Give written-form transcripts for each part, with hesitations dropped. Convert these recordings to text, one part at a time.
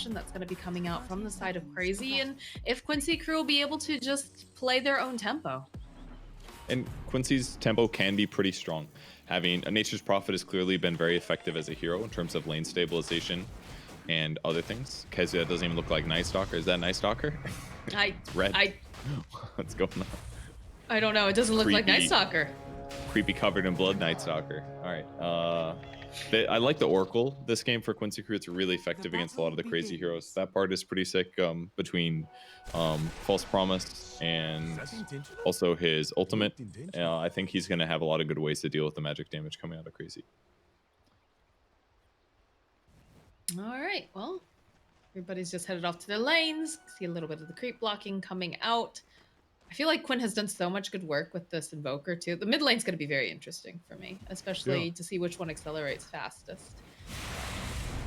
aggression that's going to be coming out from the side of CR4ZY, and if Quincy crew will be able to just play their own tempo. And Quincy's tempo can be pretty strong. Having a Nature's Prophet has clearly been very effective as a hero in terms of lane stabilization and other things. Kezia doesn't even look like Night Stalker. Is that Night Stalker? It's red. What's going on? I don't know. It doesn't look like Night Stalker. Creepy covered in blood Night Stalker. All right. I like the Oracle this game for Quincy crew. It's really effective against a lot of the crazy heroes. That part is pretty sick between False Promise and also his ultimate. I think he's going to have a lot of good ways to deal with the magic damage coming out of Crazy. All right, well, everybody's just headed off to their lanes. See a little bit of the creep blocking coming out. I feel like Quinn has done so much good work with this Invoker too. The mid lane's going to be very interesting for me, especially to see which one accelerates fastest.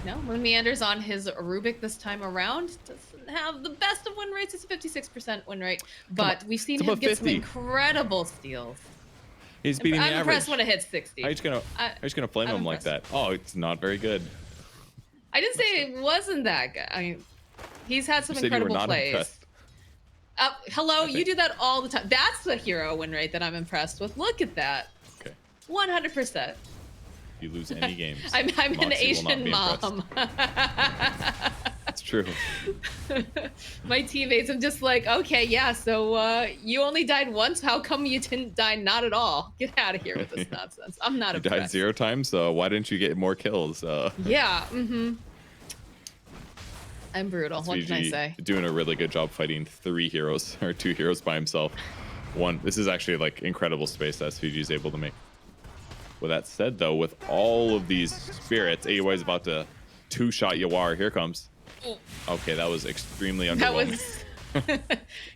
No, when Meander's on his Rubik this time around, doesn't have the best of win rates. It's a 56% win rate, but we've seen him get some incredible steals. He's beating the average. I'm impressed when it hits 60. How are you just gonna flame him like that? Oh, it's not very good. I didn't say it wasn't that good. I mean, he's had some incredible plays. Hello, you do that all the time. That's the hero win rate that I'm impressed with. Look at that. Okay. 100%. If you lose any games, I'm an Asian mom. It's true. My teammates, I'm just like, okay, yeah, so you only died once. How come you didn't die not at all? Get out of here with this nonsense. I'm not impressed. You died 0 times, so why didn't you get more kills? Yeah, I'm brutal. What can I say? Doing a really good job fighting 3 heroes or 2 heroes by himself. This is actually like incredible space that SVG is able to make. With that said, though, with all of these spirits, AUI is about to 2-shot Yawar. Here comes. Okay, that was extremely underwhelming.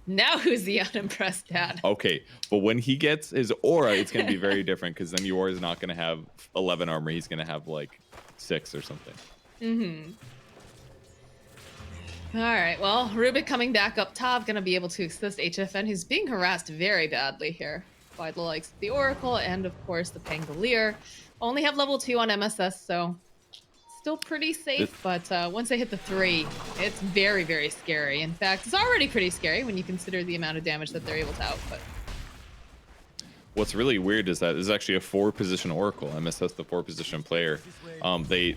Now who's the unimpressed dad? Okay, but when he gets his aura, it's going to be very different because then Yawar is not going to have 11 armor. He's going to have like 6 or something. All right, well, Rubik coming back up top, going to be able to assist HFN, who's being harassed very badly here by the likes of the Oracle and, of course, the Pangolier. Only have level 2 on MSS, so still pretty safe, but once they hit the 3, it's very, very scary. In fact, it's already pretty scary when you consider the amount of damage that they're able to output. What's really weird is that this is actually a 4-position Oracle. MSS, the 4-position player. They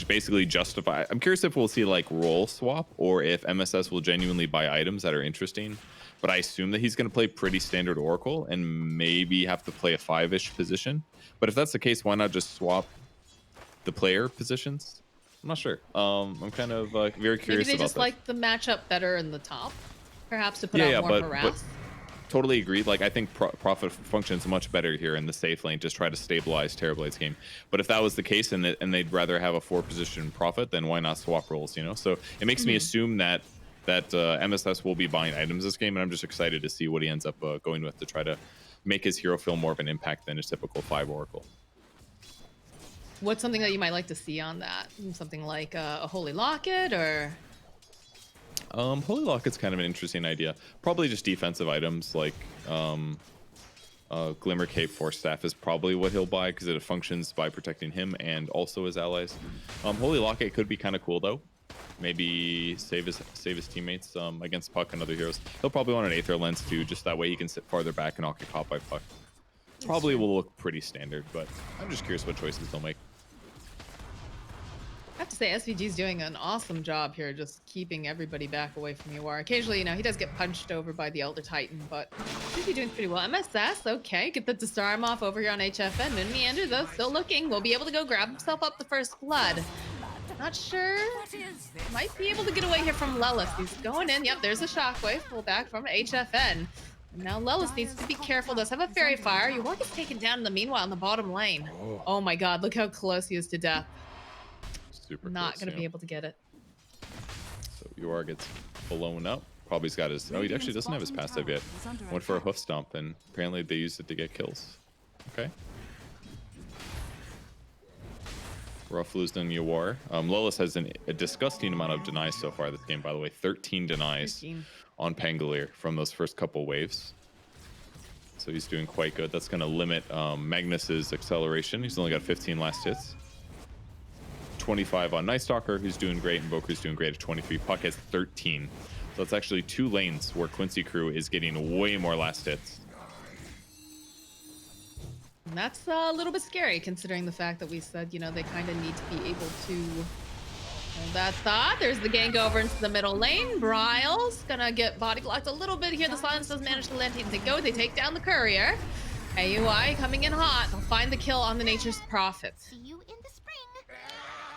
basically justify. I'm curious if we'll see like role swap or if MSS will genuinely buy items that are interesting. But I assume that he's going to play pretty standard Oracle and maybe have to play a 5-ish position. But if that's the case, why not just swap the player positions? I'm not sure. I'm kind of very curious about that. Maybe they just like the matchup better in the top, perhaps to put out more harass. Totally agreed. Like I think Prophet functions much better here in the safe lane. Just try to stabilize Terrorblade's game. But if that was the case and they'd rather have a 4-position Prophet, then why not swap roles? You know. So it makes me assume that MSS will be buying items this game, and I'm just excited to see what he ends up going with to try to make his hero feel more of an impact than his typical 5 Oracle. What's something that you might like to see on that? Something like a Holy Locket or? Holy Locket's kind of an interesting idea. Probably just defensive items like Glimmer Cape Force Staff is probably what he'll buy because it functions by protecting him and also his allies. Holy Locket could be kind of cool though. Maybe save his teammates against Puck and other heroes. He'll probably want an Aether Lens too, just that way he can sit farther back and not get caught by Puck. Probably will look pretty standard, but I'm just curious what choices they'll make. I have to say, SVG's doing an awesome job here, just keeping everybody back away from Yawar. Occasionally, you know, he does get punched over by the Elder Titan, but he's doing pretty well. MSS, okay, get the disarm off over here on HFN. Moon Meander, though, still looking. Will be able to go grab himself up the first blood. Not sure. Might be able to get away here from Lelis. He's going in. Yep, there's a shockwave. Pull back from HFN. Now Lelis needs to be careful. Does have a fairy fire. Yawar gets taken down in the meanwhile in the bottom lane. Oh my god, look how close he is to death. Super not going to be able to get it. So Yawar gets blown up. Probably's got his... Oh, he actually doesn't have his passive yet. Went for a hoof stomp, and apparently they used it to get kills. Okay. Rough losing Yawar. Lelis has a disgusting amount of denies so far this game, by the way. 13 denies on Pangolier from those first couple waves. So he's doing quite good. That's going to limit Magnus's acceleration. He's only got 15 last hits. 25 on Night Stalker, who's doing great, and Invoker's doing great at 23. Puck has 13. So it's actually 2 lanes where Quincy crew is getting way more last hits. And that's a little bit scary considering the fact that we said, you know, they kind of need to be able to hold that thought. There's the gank over into the middle lane. Bryle's gonna get body blocked a little bit here. The silence does manage to land to go. They take down the courier. AUI coming in hot. They'll find the kill on the Nature's Prophet. See you in the spring.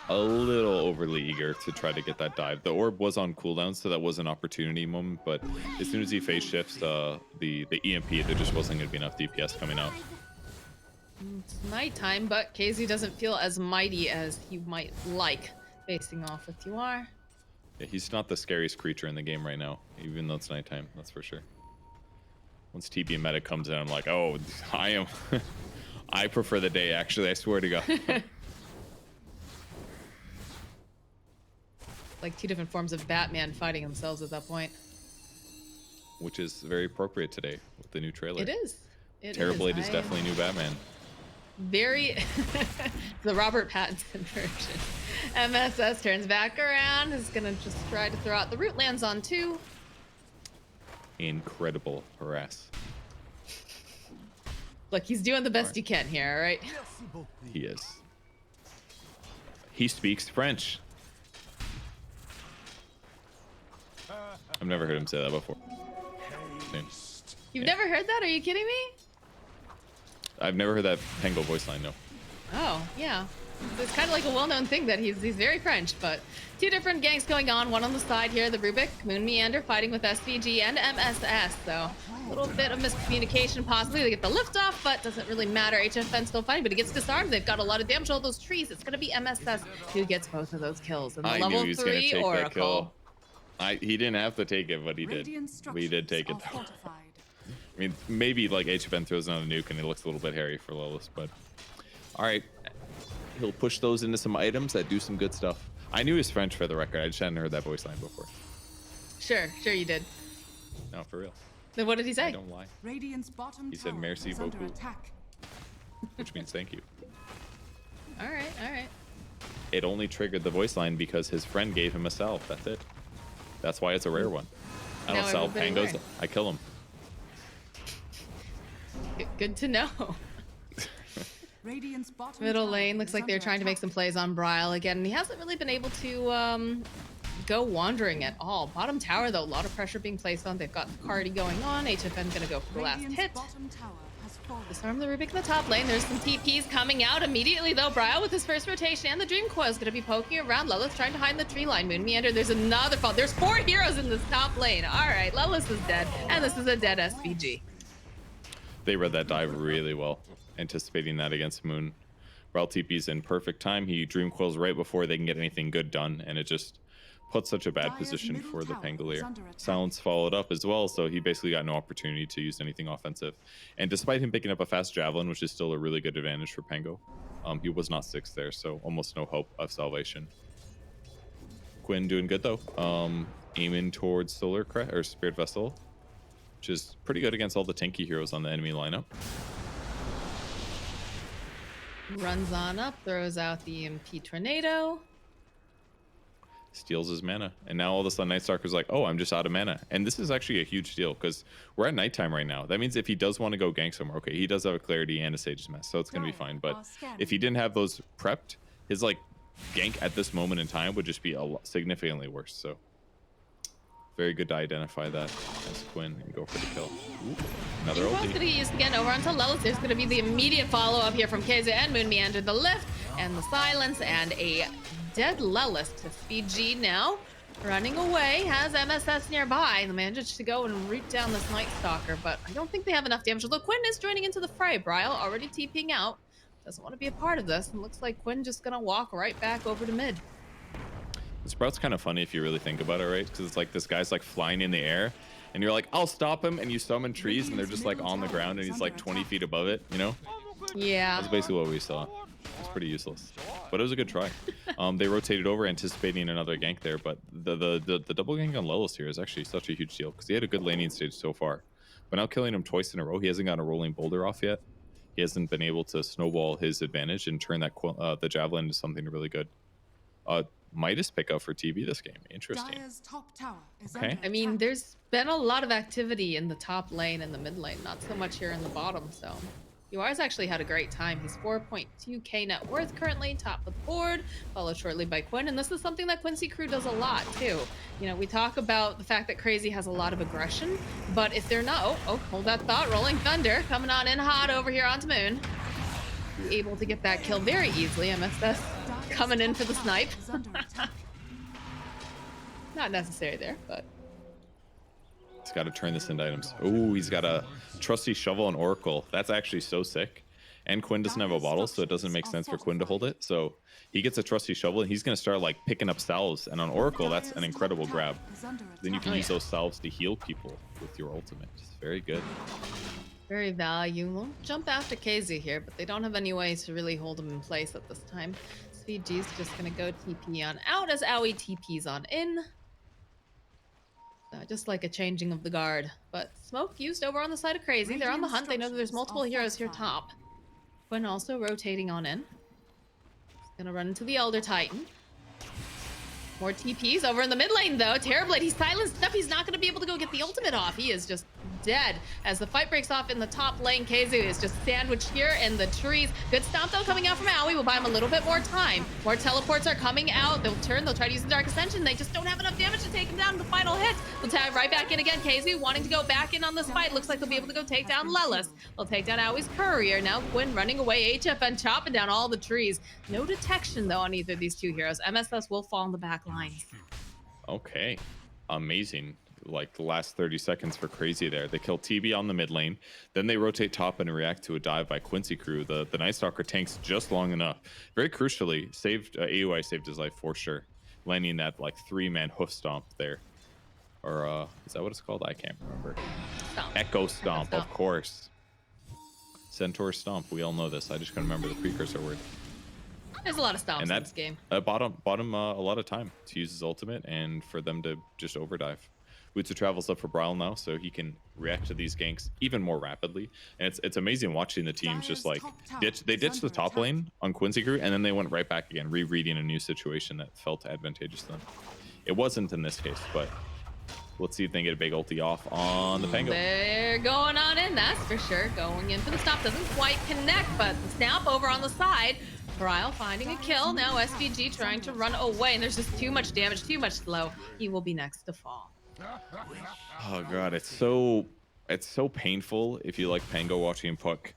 A little overly eager to try to get that dive. The orb was on cooldown, so that was an opportunity moment, but as soon as he phase shifts the EMP, there just wasn't going to be enough DPS coming out. It's nighttime, but KZ doesn't feel as mighty as he might like facing off with UR. Yeah, he's not the scariest creature in the game right now, even though it's nighttime, that's for sure. Once TB meta comes in, I'm like, oh, I prefer the day, actually, I swear to God. Like 2 different forms of Batman fighting themselves at that point. Which is very appropriate today with the new trailer. It is. Terrorblade is definitely new Batman. Very the Robert Pattinson version. MSS turns back around, is gonna just try to throw out the root, lands on 2. Incredible harass. Look, he's doing the best he can here, all right? He is. He speaks French. I've never heard him say that before. You've never heard that? Are you kidding me? I've never heard that Pango voice line, no. Oh, yeah. It's kind of like a well-known thing that he's very French, but 2 different ganks going on. One on the side here, the Rubik, Moon Meander fighting with SVG and MSS. So a little bit of miscommunication possibly. They get the lift off, but doesn't really matter. HFN still fighting, but he gets disarmed. They've got a lot of damage on all those trees. It's going to be MSS who gets both of those kills. And the I level knew he was 3 take Oracle. That kill. He didn't have to take it, but he did. But he did take it, though. I mean, maybe like HFN throws another nuke and it looks a little bit hairy for Lolis, but all right. He'll push those into some items that do some good stuff. I knew he was French for the record. I just hadn't heard that voice line before. Sure you did. No, for real. Then what did he say? I don't lie. He said merci beaucoup, which means thank you. All right. It only triggered the voice line because his friend gave him a salve. That's it. That's why it's a rare one. I don't salve Pangos. I kill him. Good to know. Middle lane looks like they're trying to make some plays on Bryle again, and he hasn't really been able to go wandering at all. Bottom tower, though, a lot of pressure being placed on. They've got Cardi going on. HFN gonna go for the last hit. Disarm the Rubik in the top lane. There's some TPs coming out immediately, though. Bryle with his first rotation, and the Dream Coil is gonna be poking around. Lelis trying to hide in the tree line. Moon Meander, there's another fall. There's 4 heroes in this top lane. All right, Lelis is dead, and this is a dead SVG. They read that dive really well, anticipating that against Moon. Bryle TP's in perfect time. He Dream Coils right before they can get anything good done, and it just puts such a bad position for the Pangolier. Silence followed up as well, so he basically got no opportunity to use anything offensive. And despite him picking up a fast Javelin, which is still a really good advantage for Pango, he was not 6th there, so almost no hope of salvation. Quinn doing good though, aiming towards Solar Crest or Spirit Vessel, which is pretty good against all the tanky heroes on the enemy lineup. Runs on up, throws out the EMP Tornado. Steals his mana, and now all of a sudden Night Stalker's like, oh, I'm just out of mana. And this is actually a huge deal because we're at nighttime right now. That means if he does want to go gank somewhere, okay, he does have a Clarity and a Sage's Mess, so it's gonna be fine. But if he didn't have those prepped, his like gank at this moment in time would just be significantly worse. So very good to identify that as Quinn and go for the kill. Ooh, another ulti. Going to be used again over onto Lelis. There's going to be the immediate follow-up here from KZ and Moon Meander. The lift and the silence and a dead Lelis to SVG now. Running away, has MSS nearby. The managed to go and root down this Night Stalker, but I don't think they have enough damage. Although Quinn is joining into the fray. Bryle already TPing out. Doesn't want to be a part of this. And looks like Quinn just going to walk right back over to mid. This Sprout's kind of funny if you really think about it, right? Because it's like this guy's like flying in the air, and you're like, I'll stop him, and you summon trees, and they're just like on the ground, and he's like 20 feet above it, you know? Yeah. That's basically what we saw. It's pretty useless, but it was a good try. They rotated over, anticipating another gank there, but the double gank on Lelis here is actually such a huge deal because he had a good laning stage so far, but now killing him twice in a row, he hasn't gotten a rolling boulder off yet. He hasn't been able to snowball his advantage and turn that the javelin into something really good. Midas pickup for TB this game. Interesting. Dire's top tower is Okay. under I mean, attack. there's been a lot of activity in the top lane and the mid lane, not so much here in the bottom. So UR's actually had a great time. He's 4.2k net worth currently, top of the board, followed shortly by Quinn. And this is something that Quincy crew does a lot too. You know, we talk about the fact that Crazy has a lot of aggression, but if they're not, hold that thought, Rolling Thunder coming on in hot over here onto Moon. Be able to get that kill very easily. MSS coming in for the snipe. Is under attack. Not necessary there, but He's got to turn this into items. Oh, he's got a trusty shovel and oracle. That's actually so sick. And Quinn doesn't have a bottle, so it doesn't make sense for Quinn to hold it. So he gets a trusty shovel, and he's going to start like picking up salves. And on oracle, that's an incredible grab. Then you can use those salves to heal people with your ultimate. It's very good. very valuable. Jump after KZ here, but they don't have any way to really hold him in place at this time. CG's just gonna go TP on out as Owie TP's on in. Just like a changing of the guard. But smoke used over on the side of Crazy. They're on the hunt. They know that there's multiple heroes here top. Quinn also rotating on in. He's gonna run into the Elder Titan. More TPs over in the mid lane though. Terrorblade, he's silenced up. He's not going to be able to go get the ultimate off. He is just dead. As the fight breaks off in the top lane, KZ is just sandwiched here in the trees. Good stomp though coming out from Owie. We'll buy him a little bit more time. More teleports are coming out. They'll turn. They'll try to use the Dark Ascension. They just don't have enough damage to take him down in the final hit. They'll tag right back in again. KZ wanting to go back in on this fight. Looks like they'll be able to go take down Lelis. They'll take down Owie's courier. Now Quinn running away. HFN chopping down all the trees. No detection though on either of these two heroes. MSS will fall in the back lines. Okay, amazing. Like the last 30 seconds for Crazy there. They kill TB on the mid lane, then they rotate top and react to a dive by Quincy crew. The Night Stalker tanks just long enough. Very crucially, saved AUI saved his life for sure, landing that like 3-man hoof stomp there. Or is that what it's called? I can't remember. Stomp. Echo stomp, of course. Centaur stomp. We all know this. I just couldn't remember the precursor word. There's a lot of stomps And in that this game. bought him a lot of time to use his ultimate and for them to just overdive. Wutsu travels up for Brawl now, so he can react to these ganks even more rapidly. And it's amazing watching the teams just like ditch the top lane on Quincy crew, and then they went right back again, rereading a new situation that felt advantageous to them. It wasn't in this case, but let's see if they can get a big ulti off on the Pango. They're going on in, that's for sure. Going in for the stop. Doesn't quite connect, but the snap over on the side. Bryle finding a kill. Now SVG trying to run away, and there's just too much damage, too much slow. He will be next to fall. Oh god, it's so painful if you like Pango watching Puck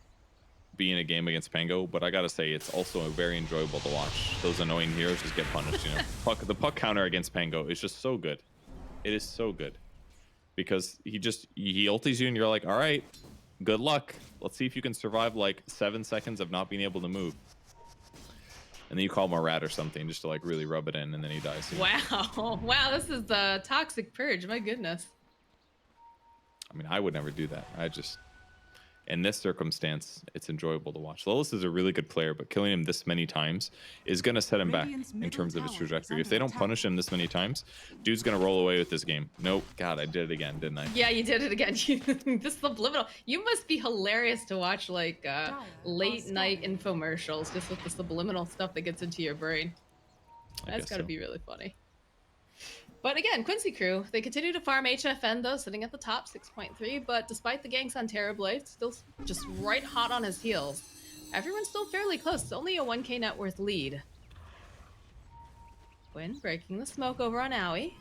be in a game against Pango, but I gotta say it's also very enjoyable to watch. Those annoying heroes just get punished, you know. The Puck counter against Pango is just so good. It is so good. Because he ultis you and you're like, alright, good luck. Let's see if you can survive like 7 seconds of not being able to move. And then you call him a rat or something just to like really rub it in, and then he dies. You know? Wow. Wow, this is the toxic purge. My goodness. I mean, I would never do that. In this circumstance, it's enjoyable to watch. Lelis is a really good player, but killing him this many times is going to set him back in terms of his trajectory. If they don't punish him this many times, dude's going to roll away with this game. Nope. God, I did it again, didn't I? Yeah, you did it again. This subliminal. You must be hilarious to watch like late night infomercials just with the subliminal stuff that gets into your brain. That's got to be really funny. But again, Quincy crew, they continue to farm HFN though, sitting at the top, 6.3. But despite the ganks on Terrorblade, still just right hot on his heels. Everyone's still fairly close. It's only a 1k net worth lead. Quinn breaking the smoke over on Owie.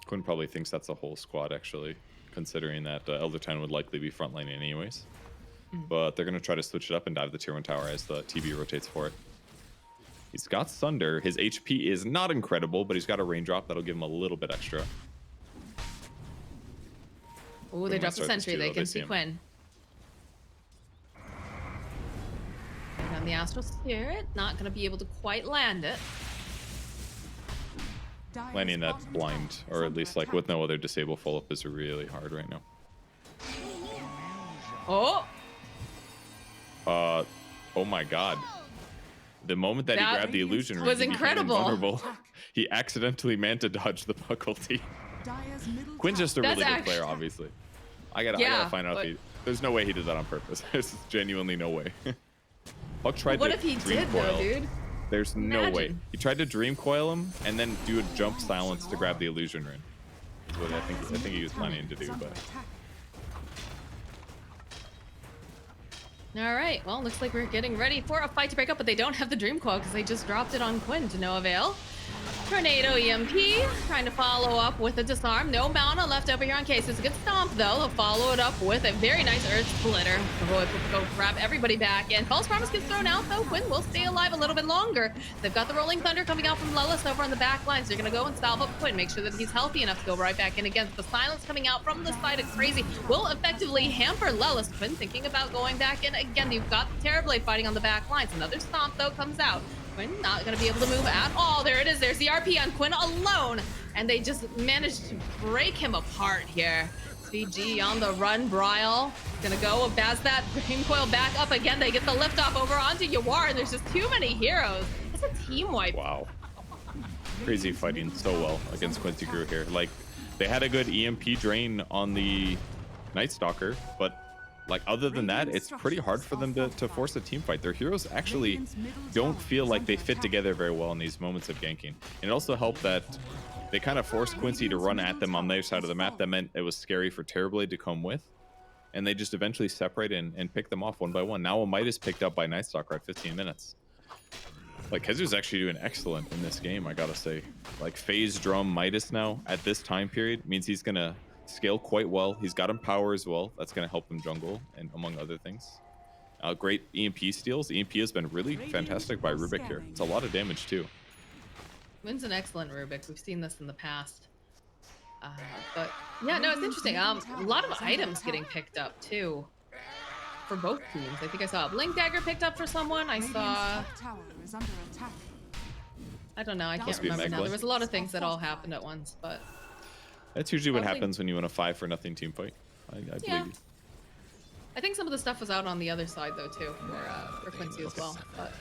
Quinn probably thinks that's a whole squad, actually, considering that Elder Titan would likely be frontlining anyways. But they're going to try to switch it up and dive the tier 1 tower as the TB rotates for it. He's got Sunder. His HP is not incredible, but he's got a raindrop that'll give him a little bit extra. Oh, they dropped the sentry. They can see Quinn. And on the Astral Spirit, not going to be able to quite land it. Landing that blind, or at least like with no other disable follow-up, is really hard right now. Oh! Oh my god. The moment that he grabbed the illusion ring, was he became incredible. invulnerable. He accidentally manta dodged the puck ulti. Quinn's just a really good player, obviously. I gotta find out if he. There's no way he did that on purpose. There's genuinely no way. Puck tried what to if he dream did coil. though, dude? There's no way. Imagine. He tried to dream coil him and then do a jump silence to grab the illusion rune. That's what I think he was planning to do, but All right, well, looks like we're getting ready for a fight to break up, but they don't have the Dream Coil because they just dropped it on Quinn to no avail. Tornado EMP, trying to follow up with a disarm. No mana left over here on Case. It's a good stomp, though. They'll follow it up with a very nice Earth Splitter. The boys will go grab everybody back, and False Promise gets thrown out, though. Quinn will stay alive a little bit longer. They've got the Rolling Thunder coming out from Lelis over on the back lines. They're going to go and salve up Quinn, make sure that he's healthy enough to go right back in again. The silence coming out from the side of Crazy will effectively hamper Lelis. Quinn thinking about going back in again. You've got the Terrorblade fighting on the back lines. Another stomp, though, comes out. Quinn not going to be able to move at all. There it is. There's the RP on Quinn alone. And they just managed to break him apart here. CG on the run. Bryle going to go as that Dream Coil back up again. They get the lift off over onto Yawar. And there's just too many heroes. It's a team wipe. wow. Crazy fighting so well against Quincy Crew here. Like, they had a good EMP drain on the Night Stalker, but like, other than that, it's pretty hard for them to force a team fight. Their heroes actually don't feel like they fit together very well in these moments of ganking. And it also helped that they kind of forced Quincy to run at them on their side of the map. That meant it was scary for Terrorblade to come with. And they just eventually separate and pick them off one by one. Now a Midas picked up by Night Stalker at 15 minutes. Like, Kezu's actually doing excellent in this game, I gotta say. Like, Phase Drum Midas now at this time period means he's gonna scale quite well. He's got him power as well. That's going to help him jungle, and among other things. Great EMP steals. EMP has been really fantastic by Rubik here. It's a lot of damage too. Wynn's an excellent Rubik. We've seen this in the past. But yeah, no, it's interesting. A lot of items getting picked up too for both teams. I think I saw a Blink Dagger picked up for someone. I saw... I don't know. I can't remember now. There was a lot of things that all happened at once, but... That's usually what happens when you win a 5-for-0 team fight. I believe you. I think some of the stuff was out on the other side though too, for Quincy as well. But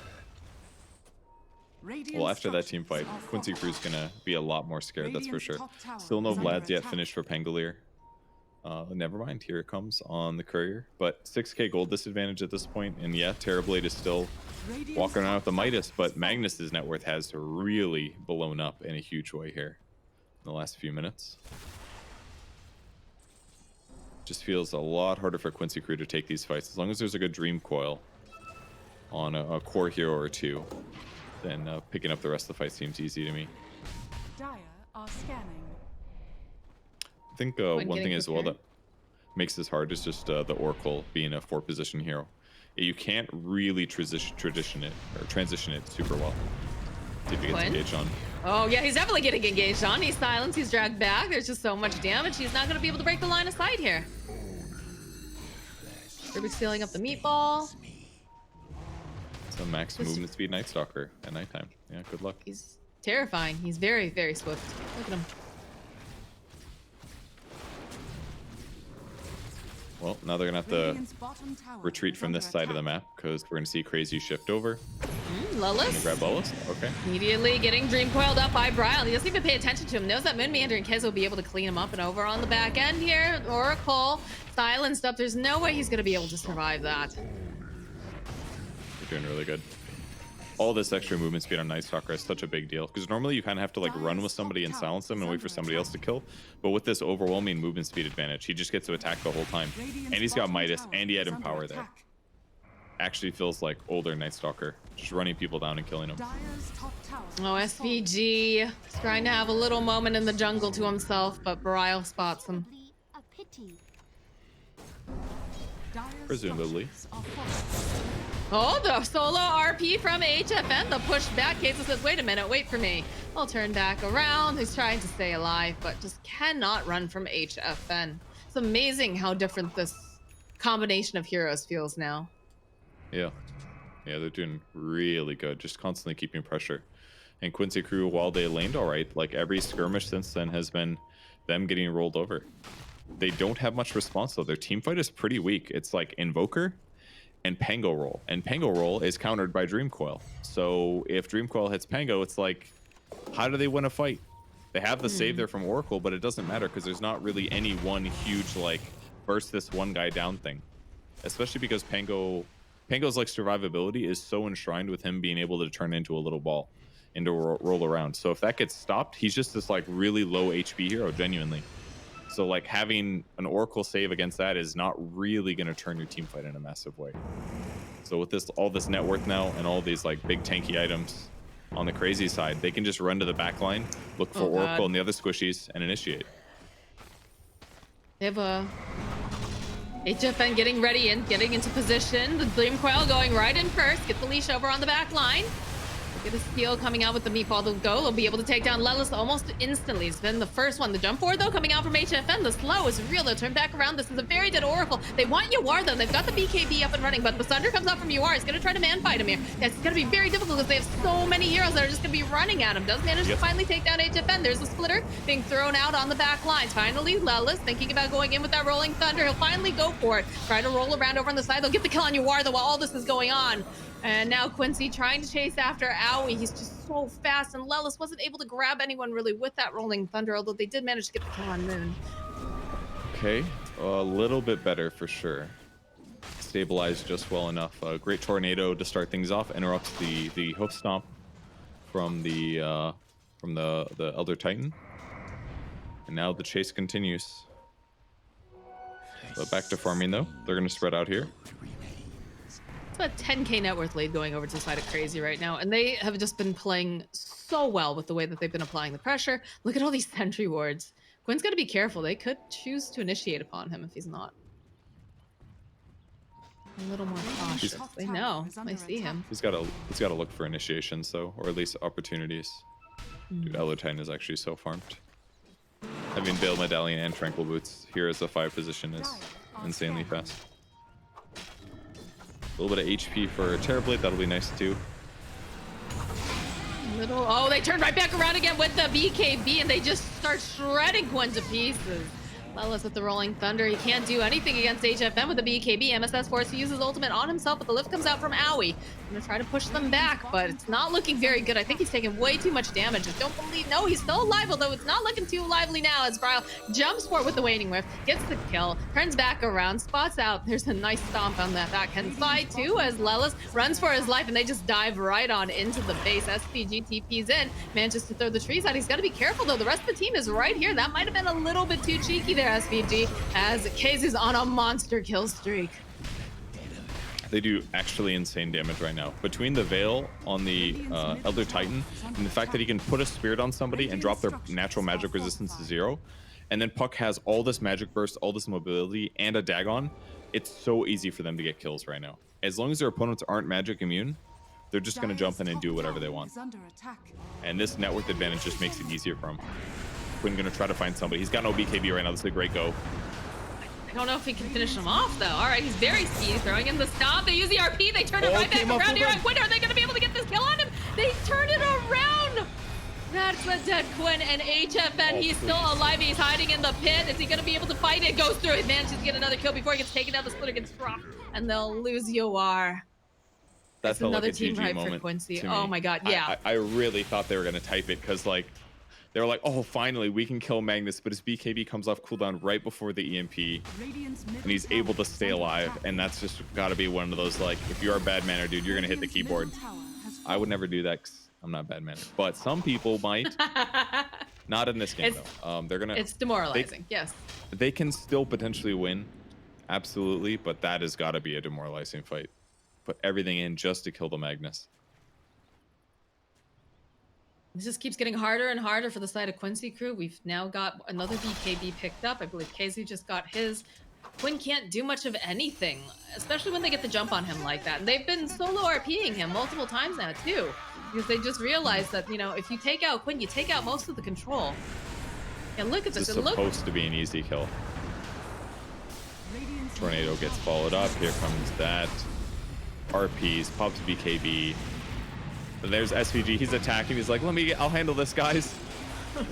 well, after that team fight, Quincy Crew's gonna be a lot more scared, that's for sure. Still no Vlad's yet finished for Pangolier. Never mind, here it comes on the Courier. But 6k gold disadvantage at this point, and yeah, Terrorblade is still walking around with the Midas, but Magnus's net worth has really blown up in a huge way here in the last few minutes. Just feels a lot harder for Quincy Crew to take these fights. As long as there's a good Dream Coil on a core hero or two, then picking up the rest of the fight seems easy to me. Dire are scanning. I think one thing as well that makes this hard is just the Oracle being a 4-position hero. You can't really transition it super well. See if he gets engaged on. Oh yeah, he's definitely getting engaged on. He's silenced, he's dragged back. There's just so much damage. He's not going to be able to break the line of sight here. Rubik's sealing up the meatball. So max movement speed Night Stalker at nighttime. Yeah, good luck. He's terrifying. He's very, very swift. Look at him. Well, now they're gonna have to retreat from this side of the map because we're gonna see Crazy shift over. Lelis. Grab Lelis. Okay. Immediately getting Dream Coiled up by Bryle. He doesn't even pay attention to him. Knows that Moonmeander and Kez will be able to clean him up, and over on the back end here, Oracle silenced up. There's no way he's gonna be able to survive that. They're doing really good. All this extra movement speed on Night Stalker is such a big deal because normally you kind of have to like run with somebody and silence them and wait for somebody else to kill. But with this overwhelming movement speed advantage, he just gets to attack the whole time. And he's got Midas and he had Empower there. Actually feels like older Night Stalker, just running people down and killing them. Oh, SVG is trying to have a little moment in the jungle to himself, but Bryle spots him. Presumably. Oh, the solo RP from HFN. The push back. Keza says, wait a minute, wait for me. I'll turn back around. He's trying to stay alive, but just cannot run from HFN. It's amazing how different this combination of heroes feels now. Yeah. Yeah, they're doing really good. Just constantly keeping pressure. And Quincy Crew, while they laned all right, like every skirmish since then has been them getting rolled over. They don't have much response though. Their team fight is pretty weak. It's like Invoker and Pango Roll. And Pango Roll is countered by Dream Coil. So if Dream Coil hits Pango, it's like, how do they win a fight? They have the save there from Oracle, but it doesn't matter because there's not really any one huge like burst this one guy down thing. Especially because Pango Pango's like survivability is so enshrined with him being able to turn into a little ball and to roll around. So if that gets stopped, he's just this like really low HP hero, genuinely. So like having an Oracle save against that is not really going to turn your team fight in a massive way. So with this, all this net worth now and all these like big tanky items on the crazy side, they can just run to the back line, look for Oracle and the other squishies, and initiate. They have a HFN getting ready and getting into position. The Dream Coil going right in first. Get the leash over on the back line. Get a steal coming out with the meatball to go. They'll be able to take down Lelis almost instantly. It's been the first one. The jump forward, though, coming out from HFN. The slow is real. They'll turn back around. This is a very dead Oracle. They want UR, though. They've got the BKB up and running, but the Thunder comes out from UR. He's going to try to man fight him here. It's going to be very difficult because they have so many heroes that are just going to be running at him. Does manage to finally take down HFN. There's a splitter being thrown out on the back lines. Finally, Lelis thinking about going in with that Rolling Thunder. He'll finally go for it. Try to roll around over on the side. They'll get the kill on UR, though, while all this is going on. And now Quincy trying to chase after Owie. He's just so fast, and Lelis wasn't able to grab anyone really with that Rolling Thunder, although they did manage to get the kill on Moon. Okay, a little bit better for sure. Stabilized just well enough. A great tornado to start things off. Interrupts the hoof stomp from the Elder Titan, and now the chase continues. So back to farming though. They're gonna spread out here. It's about 10k net worth lead going over to the side of Crazy right now, and they have just been playing so well with the way that they've been applying the pressure. Look at all these sentry wards. Quinn's got to be careful. They could choose to initiate upon him if he's not a little more cautious. They know. They see him. He's got to look for initiations though, or at least opportunities. Dude, Elder Titan is actually so farmed. Having Veil Medallion and Tranquil Boots here as a 5 position is insanely fast. A little bit of HP for Terrorblade, that'll be nice too. Oh, they turned right back around again with the BKB, and they just start shredding Quinn to pieces. Lelis with the Rolling Thunder. He can't do anything against HFM with the BKB. MSS forced to use his ultimate on himself, but the lift comes out from Owie. I'm gonna try to push them back, but it's not looking very good. I think he's taking way too much damage. I don't believe, no, he's still alive, although it's not looking too lively now as Bryle jumps for it with the Waning Rift, gets the kill, turns back around, spots out. There's a nice stomp on that backhand side too as Lelis runs for his life, and they just dive right on into the base. SPG TP's in, manages to throw the trees out. He's got to be careful though. The rest of the team is right here. That might have been a little bit too cheeky there, SVG, as Kaze is on a monster kill streak. They do actually insane damage right now. Between the Veil on the Elder Titan and the fact that he can put a Spirit on somebody and drop their natural magic resistance to 0, and then Puck has all this magic burst, all this mobility, and a Dagon, it's so easy for them to get kills right now. As long as their opponents aren't magic immune, they're just going to jump in and do whatever they want. And this net worth advantage just makes it easier for him. Quinn going to try to find somebody. He's got no BKB right now. This is a great go. I don't know if he can finish him off, though. All right, he's very speedy, throwing in the stomp. They use the RP. They turn it right back around here on Quinn. Are they going to be able to get this kill on him? They turn it around. That's the dead Quinn and HFN. He's still alive. He's hiding in the pit. Is he going to be able to fight it? Goes through it. Manages to get another kill before he gets taken down. The splitter gets dropped, and they'll lose UR. That's another like team hype for Quincy. Oh my god, yeah. I really thought they were going to type it because like they were like, oh, finally we can kill Magnus, but his BKB comes off cooldown right before the EMP, and he's able to stay alive, and that's just got to be one of those like, if you're a bad manner, dude, you're gonna hit the keyboard. I would never do that because I'm not bad manner, but some people might. Not in this game though. They're gonna. It's demoralizing. Yes. They can still potentially win, absolutely, but that has got to be a demoralizing fight. Put everything in just to kill the Magnus. This just keeps getting harder and harder for the side of Quincy crew. We've now got another BKB picked up. I believe KZ just got his. Quinn can't do much of anything, especially when they get the jump on him like that. And they've been solo RPing him multiple times now too, because they just realized that, you know, if you take out Quinn, you take out most of the control. And look at this. It's supposed to be an easy kill. Tornado gets followed up. Here comes that. RPs, pops BKB. There's SVG. He's attacking. He's like, I'll handle this, guys.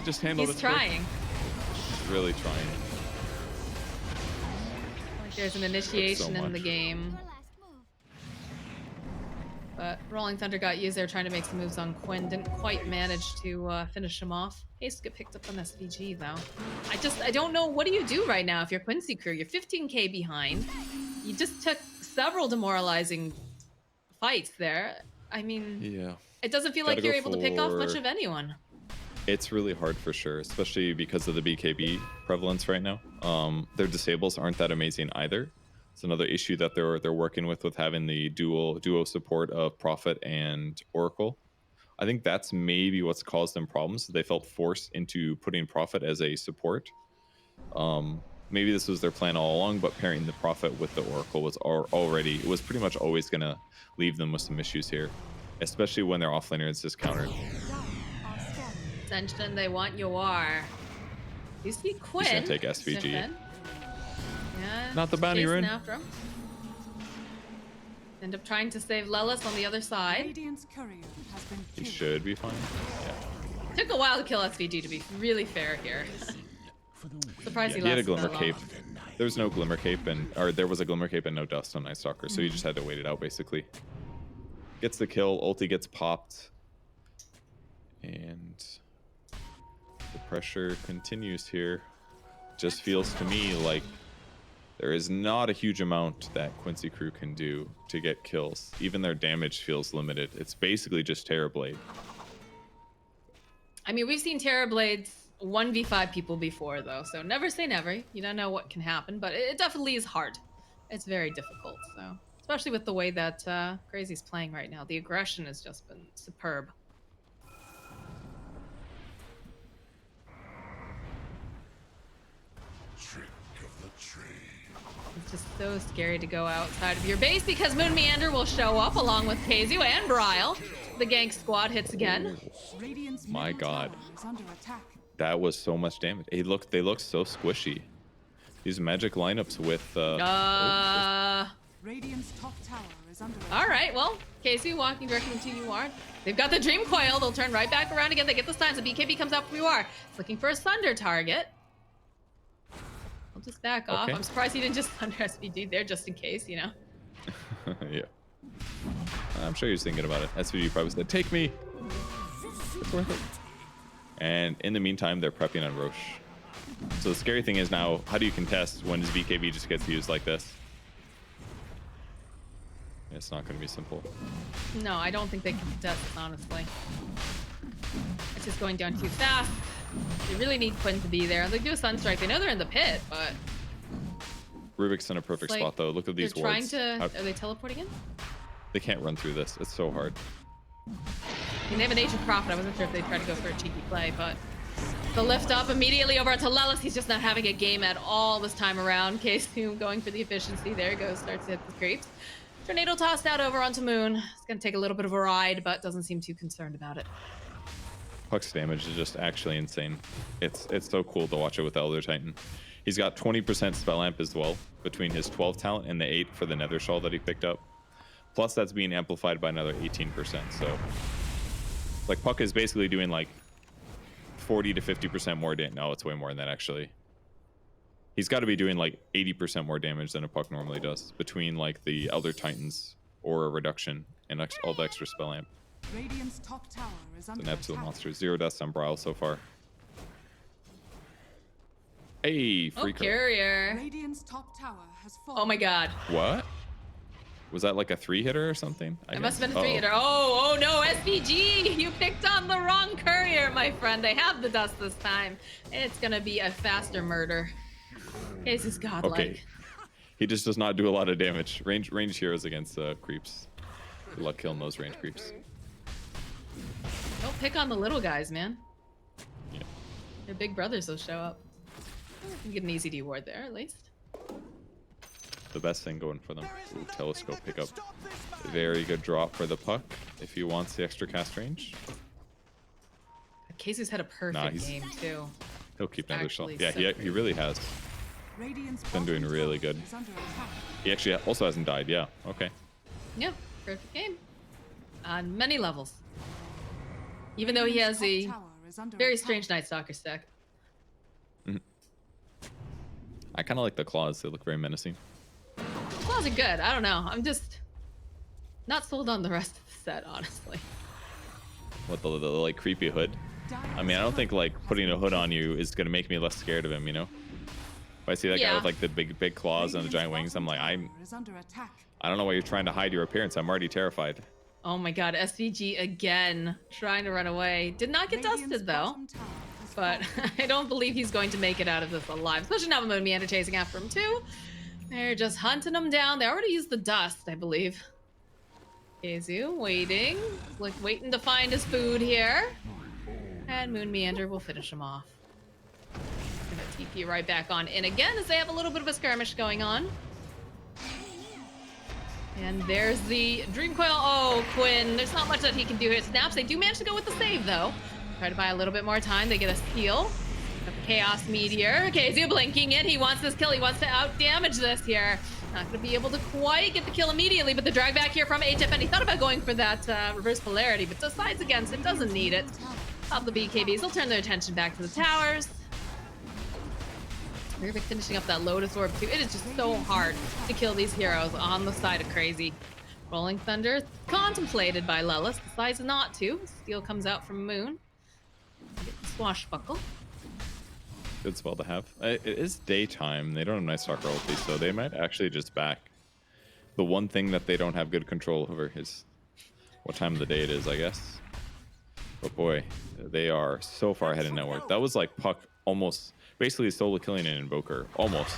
Just handle this. He's trying. He's really trying. Like there's an initiation in the game. But Rolling Thunder got used there trying to make some moves on Quinn. Didn't quite manage to finish him off. Haste to get picked up on SVG though. I don't know. What do you do right now if you're Quincy crew? You're 15k behind. You just took several demoralizing fights there. I mean, Yeah. it doesn't feel Gotta like you're go able to pick off much for- of anyone. It's really hard for sure, especially because of the BKB prevalence right now. Their disables aren't that amazing either. It's another issue that they're working with having the duo support of Prophet and Oracle. I think that's maybe what's caused them problems. They felt forced into putting Prophet as a support. Maybe this was their plan all along, but pairing the Prophet with the Oracle was already, it was pretty much always going to leave them with some issues here, especially when their offlaner is discountered. Ascension, they want Yoar. You see Quinn. He's gonna take SVG. sniffing. Yeah. Not the bounty chasing rune. after him. End up trying to save Lelis on the other side. Radiant's courier has been He killed. should be fine. Yeah. Took a while to kill SVG, to be really fair here. Surprised Yeah, he he had a lasted glimmer that cape. long. There was no glimmer cape, or there was a glimmer cape and no dust on Night Stalker, so he just had to wait it out basically. Gets the kill, ulti gets popped, and the pressure continues here. Just feels to me like there is not a huge amount that Quincy crew can do to get kills. Even their damage feels limited. It's basically just Terrorblade. I mean, we've seen Terrorblades 1v5 people before, though, so never say never. You don't know what can happen, but it definitely is hard. It's very difficult, so especially with the way that Crazy's playing right now. The aggression has just been superb. It's just so scary to go outside of your base because Moon Meander will show up along with KZU and Bryle. The gank squad hits again. Radiant's My middle God. tower is under attack. That was so much damage. They look so squishy. These magic lineups with Radiant's top tower is under All attack. right, well, KZU walking directly into UR. They've got the Dream Coil. They'll turn right back around again. They get the signs. The BKB comes out from UR. It's looking for a Sunder target. I'll just back off. Okay. I'm surprised he didn't just Sunder SVG there just in case, you know? yeah. I'm sure he was thinking about it. SVG probably said, "Take me." It's worth it. And in the meantime, they're prepping on Roche. So the scary thing is now, how do you contest when his BKB just gets used like this? It's not going to be simple. No, I don't think they can contest this, honestly. It's just going down too fast. They really need Quinn to be there. They do a Sunstrike. They know they're in the pit, but Rubik's in a perfect like spot, though. Look at these they're trying wards. to... How- Are they teleporting in? they can't run through this. It's so hard. I mean, they have an Ancient Prophet. I wasn't sure if they'd try to go for a cheeky play, but the lift up immediately over to Lelis. He's just not having a game at all this time around. KZU going for the efficiency. There he goes. Starts to hit the creeps. Tornado tossed out over onto Moon. It's going to take a little bit of a ride, but doesn't seem too concerned about it. Puck's damage is just actually insane. It's so cool to watch it with Elder Titan. He's got 20% spell amp as well between his 12 talent and the 8 for the Nether Shawl that he picked up. Plus that's being amplified by another 18%. So like Puck is basically doing like 40 to 50% more damage. No, it's way more than that actually. He's got to be doing like 80% more damage than a Puck normally does between like the Elder Titans or a reduction and all the extra spell amp. Radiant's top tower is under An absolute attack. monster. 0 deaths on Bryle so far. Hey, Oh, free card. Carrier. Radiant's top tower has fallen. Oh my god. What? Was that like a 3-hitter or something? It must have been a 3-hitter. Oh no, SVG! You picked on the wrong courier, my friend. They have the dust this time. It's gonna be a faster murder. Case is godlike. Okay. He just does not do a lot of damage. Range heroes against creeps. Good luck killing those range creeps. Don't pick on the little guys, man. Yeah. Their big brothers will show up. You can get an easy D ward there, at least. The best thing going for them. Ooh, telescope pickup. Very good drop for the Puck if he wants the extra cast range. Case's had a perfect he's- game, too. He'll keep Nether Shawl. Actually, Yeah, so he really has. Radiant's Been doing bottom really tower good. is under attack. He actually also hasn't died. Yeah. Okay. Yep, perfect game. On many levels. Even though he has Radiant's a top tower is under very attack. strange Night Stalker stack. I kind of like the claws. They look very menacing. Claws are good. I don't know. I'm just not sold on the rest of the set, honestly. What the like creepy hood? I mean, I don't think like putting a hood on you is gonna make me less scared of him. You know? If I see that guy Yeah. with like the big claws and the giant wings, I'm like, Radiant's bottom tower is under attack. I don't know why you're trying to hide your appearance. I'm already terrified. Oh my god, SVG again, trying to run away. Did not get Radiant's dusted though, bottom tower has but fallen. I don't believe he's going to make it out of this alive, especially now with Moon Meander chasing after him too. They're just hunting him down. They already used the dust, I believe. KZU waiting, like waiting to find his food here. And Moon Meander will finish him off. Gonna TP right back on in again as they have a little bit of a skirmish going on. And there's the Dream Coil. Oh, Quinn, there's not much that he can do here. Snaps, they do manage to go with the save though. Try to buy a little bit more time. They get a steal. Got the Chaos Meteor. KZU blinking in. He wants this kill. He wants to out-damage this here. Not going to be able to quite get the kill immediately, but the drag back here from HFN. He thought about going for that reverse polarity, but decides against it. Doesn't need it. Pop the BKBs. They'll turn their attention back to the towers. Rubik finishing up that Lotus Orb too. It is just so hard to kill these heroes on the side of Crazy. Rolling Thunder contemplated by Lelis. Decides not to. Steel comes out from Moon. Get the Swashbuckle. Good spell to have. It is daytime. They don't have nice soccer ulti, so they might actually just back. The one thing that they don't have good control over is what time of the day it is, I guess. But boy, they are so far ahead in network. That was like Puck almost basically solo killing an Invoker, almost,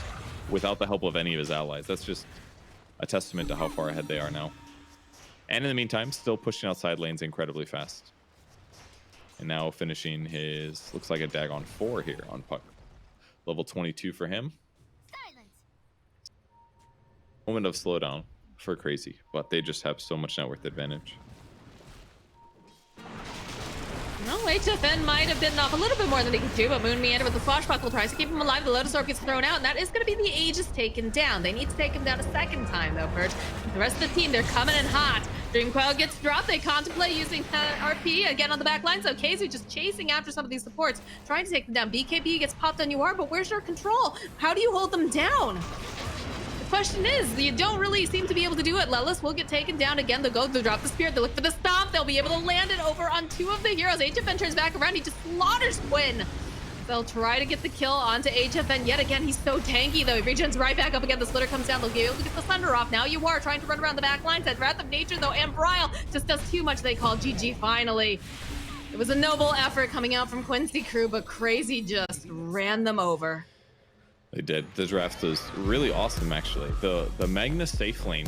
without the help of any of his allies. That's just a testament to how far ahead they are now. And in the meantime, still pushing outside lanes incredibly fast. And now finishing his, looks like a Dagon 4 here on Puck. Level 22 for him. Moment of slowdown for Crazy, but they just have so much net worth advantage. No, HFN might have bitten off a little bit more than he could do, but Moon Meander with the Swashbuckle tries to keep him alive. The Lotus Orb gets thrown out, and that is going to be the Aegis taken down. They need to take him down a second time, though, Purge. The rest of the team, they're coming in hot. Dream Coil gets dropped. They contemplate using RP again on the back line, so KZ just chasing after some of these supports, trying to take them down. BKB gets popped on UR, but where's your control? How do you hold them down? The question is, you don't really seem to be able to do it. Lelis will get taken down again. They'll drop the spear. They'll look for the stomp. They'll be able to land it over on two of the heroes. HFN turns back around. He just slaughters Quinn. They'll try to get the kill onto HFN yet again. He's so tanky, though. He regens right back up again. The splitter comes down. They'll be able to get the thunder off. Now you are trying to run around the back line. Said Wrath of Nature, though, and Bryle just does too much. They call GG finally. It was a noble effort coming out from Quincy crew, but Crazy just ran them over. They did. The draft was really awesome, actually. The Magnus safe lane